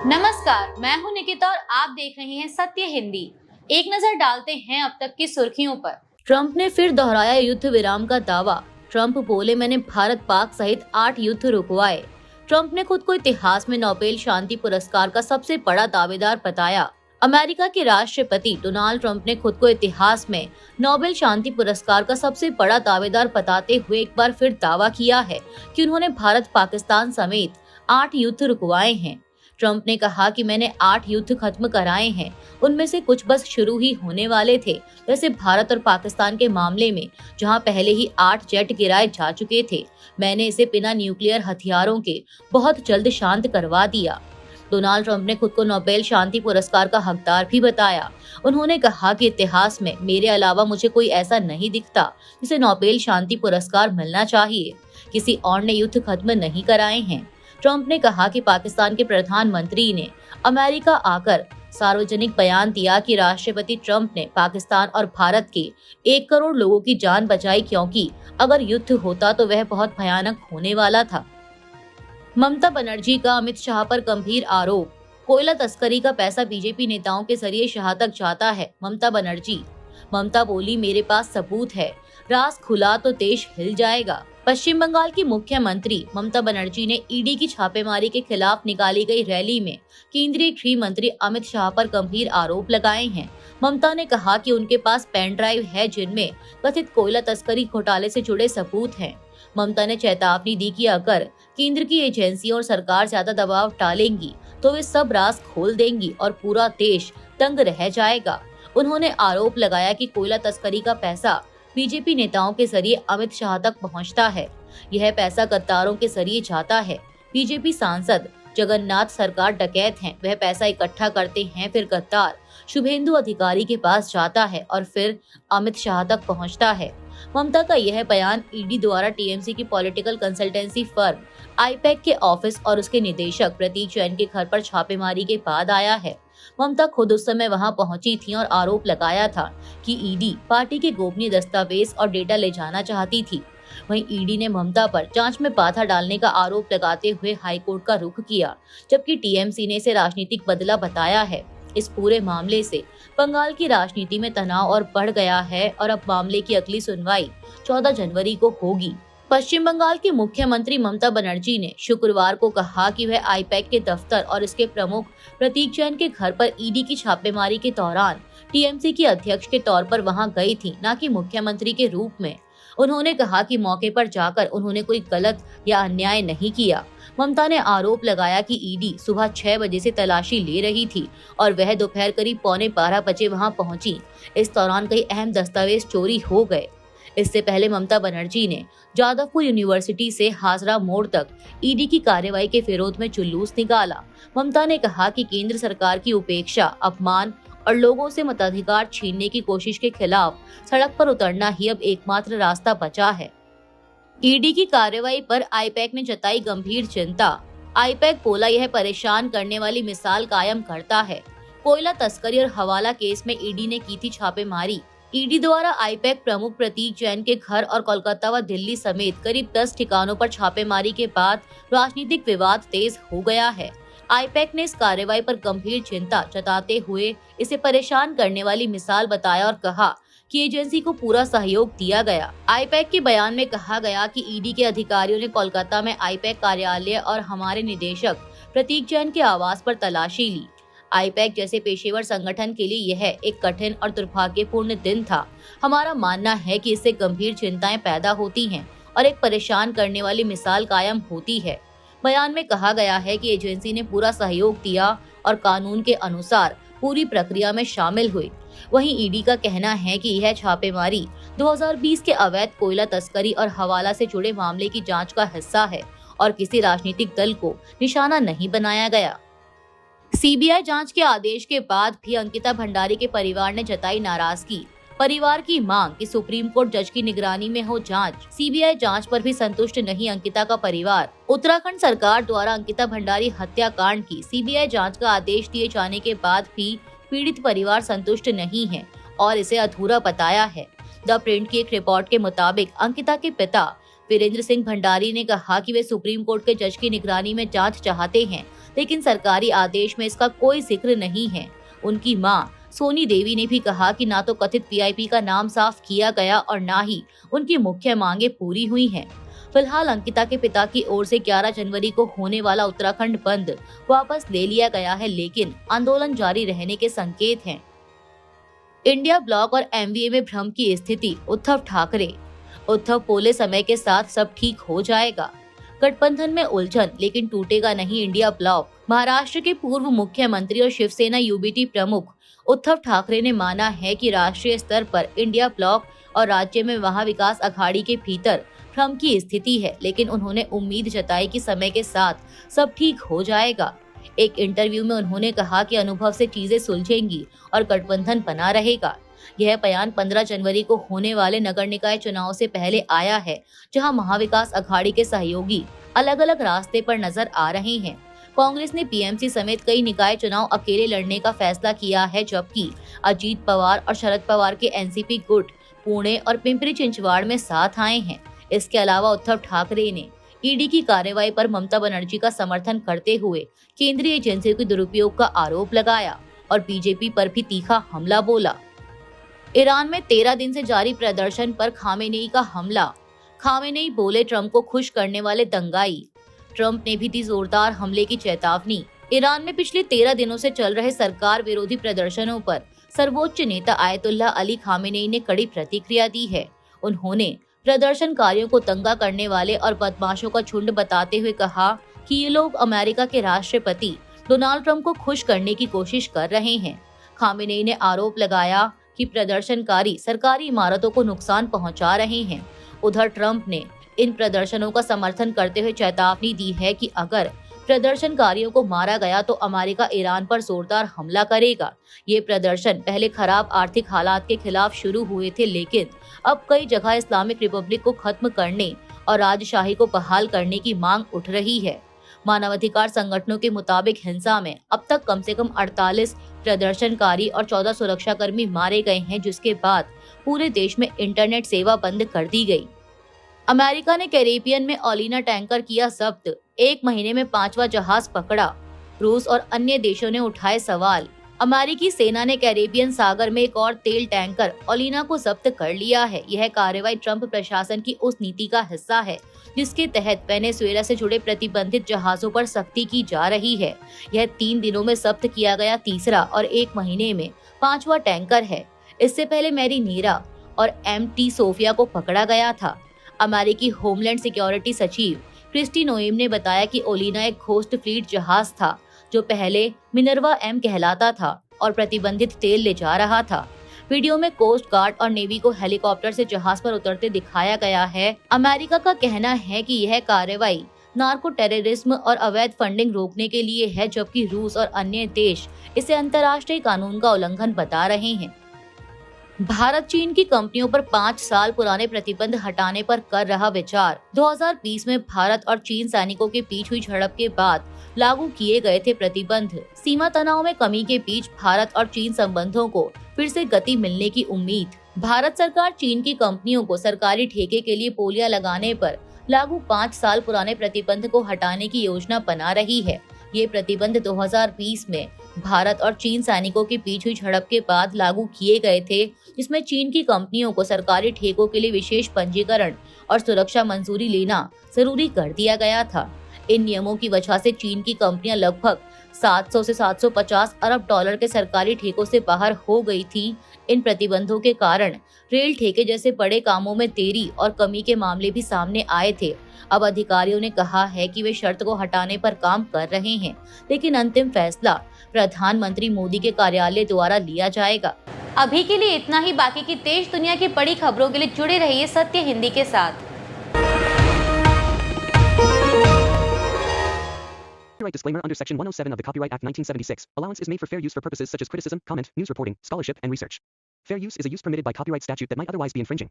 नमस्कार, मैं हूं निकिता और आप देख रहे हैं सत्य हिंदी। एक नजर डालते हैं अब तक की सुर्खियों पर। ट्रंप ने फिर दोहराया युद्ध विराम का दावा। ट्रंप बोले, मैंने भारत पाक सहित 8 युद्ध रुकवाए। ट्रंप ने खुद को इतिहास में नोबेल शांति पुरस्कार का सबसे बड़ा दावेदार बताया। अमेरिका के राष्ट्रपति डोनाल्ड ट्रंप ने खुद को इतिहास में नोबेल शांति पुरस्कार का सबसे बड़ा दावेदार बताते हुए एक बार फिर दावा किया है कि उन्होंने भारत पाकिस्तान समेत 8 युद्ध रुकवाए हैं। ट्रंप ने कहा कि मैंने 8 युद्ध खत्म कराए हैं, उनमें से कुछ बस शुरू ही होने वाले थे। वैसे भारत और पाकिस्तान के मामले में जहां पहले ही 8 जेट गिराए जा चुके थे, मैंने इसे बिना न्यूक्लियर हथियारों के बहुत जल्द शांत करवा दिया। डोनाल्ड ट्रंप ने खुद को नोबेल शांति पुरस्कार का हकदार भी बताया। उन्होंने कहा कि इतिहास में मेरे अलावा मुझे कोई ऐसा नहीं दिखता जिसे नोबेल शांति पुरस्कार मिलना चाहिए। किसी और ने युद्ध खत्म नहीं कराए हैं। ट्रंप ने कहा कि पाकिस्तान के प्रधानमंत्री ने अमेरिका आकर सार्वजनिक बयान दिया कि राष्ट्रपति ट्रंप ने पाकिस्तान और भारत के 1 करोड़ लोगों की जान बचाई, क्योंकि अगर युद्ध होता तो वह बहुत भयानक होने वाला था। ममता बनर्जी का अमित शाह पर गंभीर आरोप। कोयला तस्करी का पैसा बीजेपी नेताओं के जरिए शाह तक जाता है। ममता बोली, मेरे पास सबूत है, राज खुला तो देश हिल जाएगा। पश्चिम बंगाल की मुख्यमंत्री ममता बनर्जी ने ईडी की छापेमारी के खिलाफ निकाली गई रैली में केंद्रीय गृह मंत्री अमित शाह पर गंभीर आरोप लगाए हैं। ममता ने कहा कि उनके पास पेन ड्राइव है जिनमें कथित कोयला तस्करी घोटाले से जुड़े सबूत हैं। ममता ने चेतावनी दी कि अगर केंद्र की एजेंसियां और सरकार ज्यादा दबाव डालेंगी तो वे सब राज खोल देंगी और पूरा देश दंग रह जाएगा। उन्होंने आरोप लगाया कि कोयला तस्करी का पैसा बीजेपी नेताओं के जरिए अमित शाह तक पहुंचता है। यह पैसा गद्दारों के जरिए जाता है। बीजेपी सांसद जगन्नाथ सरकार डकैत हैं। वह पैसा इकट्ठा करते हैं, फिर गद्दार शुभेंदु अधिकारी के पास जाता है और फिर अमित शाह तक पहुंचता है। ममता का यह बयान ईडी द्वारा टीएमसी की पॉलिटिकल कंसल्टेंसी फर्म आईपैक के ऑफिस और उसके निदेशक प्रतीक जैन के घर पर छापेमारी के बाद आया है। ममता खुद उस समय वहां पहुंची थी और आरोप लगाया था कि ईडी पार्टी के गोपनीय दस्तावेज और डेटा ले जाना चाहती थी। वहीं ईडी ने ममता पर जांच में बाधा डालने का आरोप लगाते हुए हाईकोर्ट का रुख किया, जबकि टीएमसी ने इसे राजनीतिक बदला बताया है। इस पूरे मामले से बंगाल की राजनीति में तनाव और बढ़ गया है और अब मामले की अगली सुनवाई 14 जनवरी को होगी। पश्चिम बंगाल की मुख्यमंत्री ममता बनर्जी ने शुक्रवार को कहा कि वह आईपैक के दफ्तर और इसके प्रमुख प्रतीक जैन के घर पर ईडी की छापेमारी के दौरान टीएमसी की अध्यक्ष के तौर पर वहां गई थी, न कि मुख्यमंत्री के रूप में। उन्होंने कहा कि मौके पर जाकर उन्होंने कोई गलत या अन्याय नहीं किया। ममता ने आरोप लगाया कि ईडी सुबह 6 बजे से तलाशी ले रही थी और वह दोपहर करीब 11:15 बजे वहां पहुंची। इस दौरान कई अहम दस्तावेज चोरी हो गए। इससे पहले ममता बनर्जी ने जादवपुर यूनिवर्सिटी से हाजरा मोड़ तक ईडी की कार्रवाई के विरोध में जुलूस निकाला। ममता ने कहा कि केंद्र सरकार की उपेक्षा, अपमान और लोगों से मताधिकार छीनने की कोशिश के खिलाफ सड़क पर उतरना ही अब एकमात्र रास्ता बचा है। ईडी की कार्रवाई पर आईपैक ने जताई गंभीर चिंता। आईपैक बोला, यह परेशान करने वाली मिसाल कायम करता है। कोयला तस्करी और हवाला केस में ईडी ने की थी छापेमारी। ईडी द्वारा आईपैक प्रमुख प्रतीक जैन के घर और कोलकाता व दिल्ली समेत करीब 10 ठिकानों पर छापेमारी के बाद राजनीतिक विवाद तेज हो गया है। आईपैक ने इस कार्रवाई पर गंभीर चिंता जताते हुए इसे परेशान करने वाली मिसाल बताया और कहा कि एजेंसी को पूरा सहयोग दिया गया। आईपैक के बयान में कहा गया कि ईडी के अधिकारियों ने कोलकाता में आईपैक कार्यालय और हमारे निदेशक प्रतीक जैन के आवास पर तलाशी ली। आईपैक जैसे पेशेवर संगठन के लिए यह एक कठिन और दुर्भाग्यपूर्ण दिन था। हमारा मानना है कि इससे गंभीर चिंताएं पैदा होती हैं और एक परेशान करने वाली मिसाल कायम होती है। बयान में कहा गया है कि एजेंसी ने पूरा सहयोग दिया और कानून के अनुसार पूरी प्रक्रिया में शामिल हुई। वहीं ईडी का कहना है कि यह छापेमारी 2020 के अवैध कोयला तस्करी और हवाला से जुड़े मामले की जांच का हिस्सा है और किसी राजनीतिक दल को निशाना नहीं बनाया गया। सीबीआई जांच के आदेश के बाद भी अंकिता भंडारी के परिवार ने जताई नाराजगी। परिवार की मांग कि सुप्रीम कोर्ट जज की निगरानी में हो जांच। सीबीआई जांच पर भी संतुष्ट नहीं अंकिता का परिवार। उत्तराखंड सरकार द्वारा अंकिता भंडारी हत्याकांड की सीबीआई जांच का आदेश दिए जाने के बाद भी पीड़ित परिवार संतुष्ट नहीं है और इसे अधूरा बताया है। द प्रिंट की एक रिपोर्ट के मुताबिक अंकिता के पिता वीरेंद्र सिंह भंडारी ने कहा कि वे सुप्रीम कोर्ट के जज की निगरानी में जांच चाहते हैं लेकिन सरकारी आदेश में इसका कोई जिक्र नहीं है। उनकी मां सोनी देवी ने भी कहा कि ना तो कथित वीआईपी का नाम साफ किया गया और ना ही उनकी मुख्य मांगे पूरी हुई हैं। फिलहाल अंकिता के पिता की ओर से 11 जनवरी को होने वाला उत्तराखंड बंद वापस ले लिया गया है, लेकिन आंदोलन जारी रहने के संकेत हैं। इंडिया ब्लॉक और एमवीए में भ्रम की स्थिति, उद्धव ठाकरे। उद्धव बोले समय के साथ सब ठीक हो जाएगा। गठबंधन में उलझन, लेकिन टूटेगा नहीं इंडिया ब्लॉक। महाराष्ट्र के पूर्व मुख्यमंत्री और शिवसेना यूबीटी प्रमुख उद्धव ठाकरे ने माना है कि राष्ट्रीय स्तर पर इंडिया ब्लॉक और राज्य में महाविकास अघाड़ी के भीतर भ्रम की स्थिति है, लेकिन उन्होंने उम्मीद जताई कि समय के साथ सब ठीक हो जाएगा। एक इंटरव्यू में उन्होंने कहा कि अनुभव से चीजें सुलझेंगी और गठबंधन बना रहेगा। यह बयान 15 जनवरी को होने वाले नगर निकाय चुनाव से पहले आया है, जहां महाविकास अघाड़ी के सहयोगी अलग अलग रास्ते पर नजर आ रहे हैं। कांग्रेस ने पीएमसी समेत कई निकाय चुनाव अकेले लड़ने का फैसला किया है, जबकि अजीत पवार और शरद पवार के एनसीपी गुट पुणे और पिंपरी चिंचवाड़ में साथ आए हैं। इसके अलावा उद्धव ठाकरे ने ईडी की कार्रवाई पर ममता बनर्जी का समर्थन करते हुए केंद्रीय एजेंसियों के दुरुपयोग का आरोप लगाया और बीजेपी पर भी तीखा हमला बोला। ईरान में 13 दिन से जारी प्रदर्शन पर खामेनेई का हमला। खामेनेई बोले, ट्रंप को खुश करने वाले दंगाई। ट्रंप ने भी दी जोरदार हमले की चेतावनी। ईरान में पिछले 13 दिनों से चल रहे सरकार विरोधी प्रदर्शनों पर सर्वोच्च नेता आयतुल्लाह अली खामेनेई ने कड़ी प्रतिक्रिया दी है। उन्होंने प्रदर्शनकारियों को दंगा करने वाले और बदमाशों का झुंड बताते हुए कहा कि ये लोग अमेरिका के राष्ट्रपति डोनाल्ड ट्रंप को खुश करने की कोशिश कर रहे हैं। खामेनेई ने आरोप लगाया कि प्रदर्शनकारी सरकारी इमारतों को नुकसान पहुंचा रहे हैं। उधर ट्रंप ने इन प्रदर्शनों का समर्थन करते हुए चेतावनी दी है कि अगर प्रदर्शनकारियों को मारा गया तो अमेरिका ईरान पर जोरदार हमला करेगा। ये प्रदर्शन पहले खराब आर्थिक हालात के खिलाफ शुरू हुए थे, लेकिन अब कई जगह इस्लामिक रिपब्लिक को खत्म करने और राजशाही को बहाल करने की मांग उठ रही है। मानवाधिकार संगठनों के मुताबिक हिंसा में अब तक कम से कम 48 प्रदर्शनकारी और 14 सुरक्षाकर्मी मारे गए हैं, जिसके बाद पूरे देश में इंटरनेट सेवा बंद कर दी गई। अमेरिका ने कैरेबियन में ओलिना टैंकर किया जब्त। 1 महीने में 5वां जहाज पकड़ा। रूस और अन्य देशों ने उठाए सवाल। अमेरिकी सेना ने कैरेबियन सागर में एक और तेल टैंकर ओलिना को जब्त कर लिया है। यह कार्रवाई ट्रंप प्रशासन की उस नीति का हिस्सा है जिसके तहत वेनेजुएला से जुड़े प्रतिबंधित जहाजों पर सख्ती की जा रही है। यह 3 दिनों में जब्त किया गया तीसरा और 1 महीने में 5वां टैंकर है। इससे पहले मैरीनेरा और एमटी सोफिया को पकड़ा गया था। अमेरिकी होमलैंड सिक्योरिटी सचिव क्रिस्टी नोएम ने बताया कि ओलिना एक घोस्ट फ्लीट जहाज था जो पहले मिनर्वा एम कहलाता था और प्रतिबंधित तेल ले जा रहा था। वीडियो में कोस्ट गार्ड और नेवी को हेलीकॉप्टर से जहाज पर उतरते दिखाया गया है। अमेरिका का कहना है कि यह कार्रवाई नार्को टेररिज्म और अवैध फंडिंग रोकने के लिए है, जबकि रूस और अन्य देश इसे अंतर्राष्ट्रीय कानून का उल्लंघन बता रहे हैं। भारत चीन की कंपनियों पर 5 साल पुराने प्रतिबंध हटाने पर कर रहा विचार। 2020 में भारत और चीन सैनिकों के बीच हुई झड़प के बाद लागू किए गए थे प्रतिबंध। सीमा तनाव में कमी के बीच भारत और चीन संबंधों को फिर से गति मिलने की उम्मीद। भारत सरकार चीन की कंपनियों को सरकारी ठेके के लिए पोलियां लगाने पर लागू 5 साल पुराने प्रतिबंध को हटाने की योजना बना रही है। ये प्रतिबंध 2020 में भारत और चीन सैनिकों के बीच हुई झड़प के बाद लागू किए गए थे, जिसमें चीन की कंपनियों को सरकारी ठेकों के लिए विशेष पंजीकरण और सुरक्षा मंजूरी लेना जरूरी कर दिया गया था। इन नियमों की वजह से चीन की कंपनियां लगभग 700 से 750 अरब डॉलर के सरकारी ठेकों से बाहर हो गई थी। इन प्रतिबंधों के कारण रेल ठेके जैसे बड़े कामों में देरी और कमी के मामले भी सामने आए थे। अब अधिकारियों ने कहा है कि वे शर्त को हटाने पर काम कर रहे हैं, लेकिन अंतिम फैसला प्रधानमंत्री मोदी के कार्यालय द्वारा लिया जाएगा। अभी के लिए इतना ही। बाकी की देश दुनिया की बड़ी खबरों के लिए जुड़े रहिए सत्य हिंदी के साथ। Copyright disclaimer under Section 107 of the Copyright Act 1976. Allowance is made for fair use for purposes such as criticism, comment, news reporting, scholarship, and research. Fair use is a use permitted by copyright statute that might otherwise be infringing.